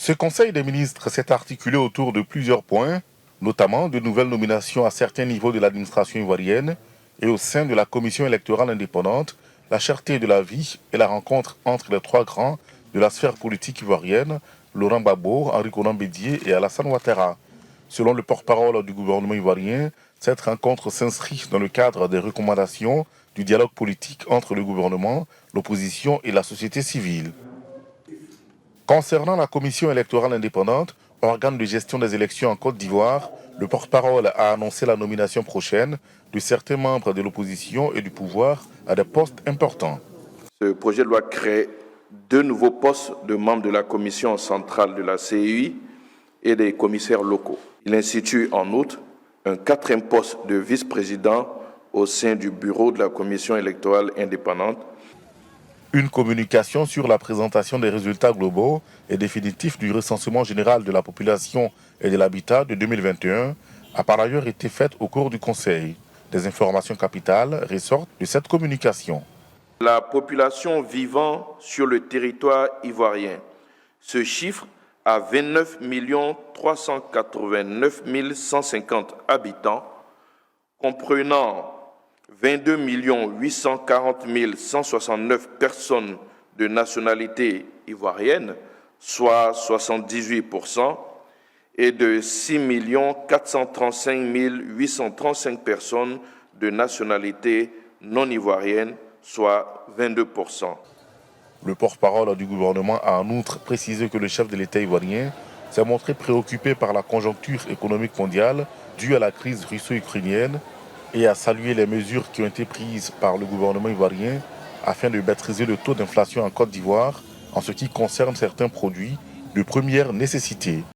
Ce Conseil des ministres s'est articulé autour de plusieurs points, notamment de nouvelles nominations à certains niveaux de l'administration ivoirienne et au sein de la commission électorale indépendante, la cherté de la vie et la rencontre entre les trois grands de la sphère politique ivoirienne, Laurent Gbagbo, Henri Konan Bédié et Alassane Ouattara. Selon le porte-parole du gouvernement ivoirien, cette rencontre s'inscrit dans le cadre des recommandations du dialogue politique entre le gouvernement, l'opposition et la société civile. Concernant la commission électorale indépendante, organe de gestion des élections en Côte d'Ivoire, le porte-parole a annoncé la nomination prochaine de certains membres de l'opposition et du pouvoir à des postes importants. Ce projet de loi crée 2 nouveaux postes de membres de la commission centrale de la CEI et des commissaires locaux. Il institue en outre un 4e poste de vice-président au sein du bureau de la commission électorale indépendante. Une communication sur la présentation des résultats globaux et définitifs du recensement général de la population et de l'habitat de 2021 a par ailleurs été faite au cours du Conseil. Des informations capitales ressortent de cette communication. La population vivant sur le territoire ivoirien se chiffre à 29 389 150 habitants, comprenant 22 840 169 personnes de nationalité ivoirienne, soit 78%, et de 6 435 835 personnes de nationalité non ivoirienne, soit 22%. Le porte-parole du gouvernement a en outre précisé que le chef de l'État ivoirien s'est montré préoccupé par la conjoncture économique mondiale due à la crise russo-ukrainienne et a salué les mesures qui ont été prises par le gouvernement ivoirien afin de maîtriser le taux d'inflation en Côte d'Ivoire en ce qui concerne certains produits de première nécessité.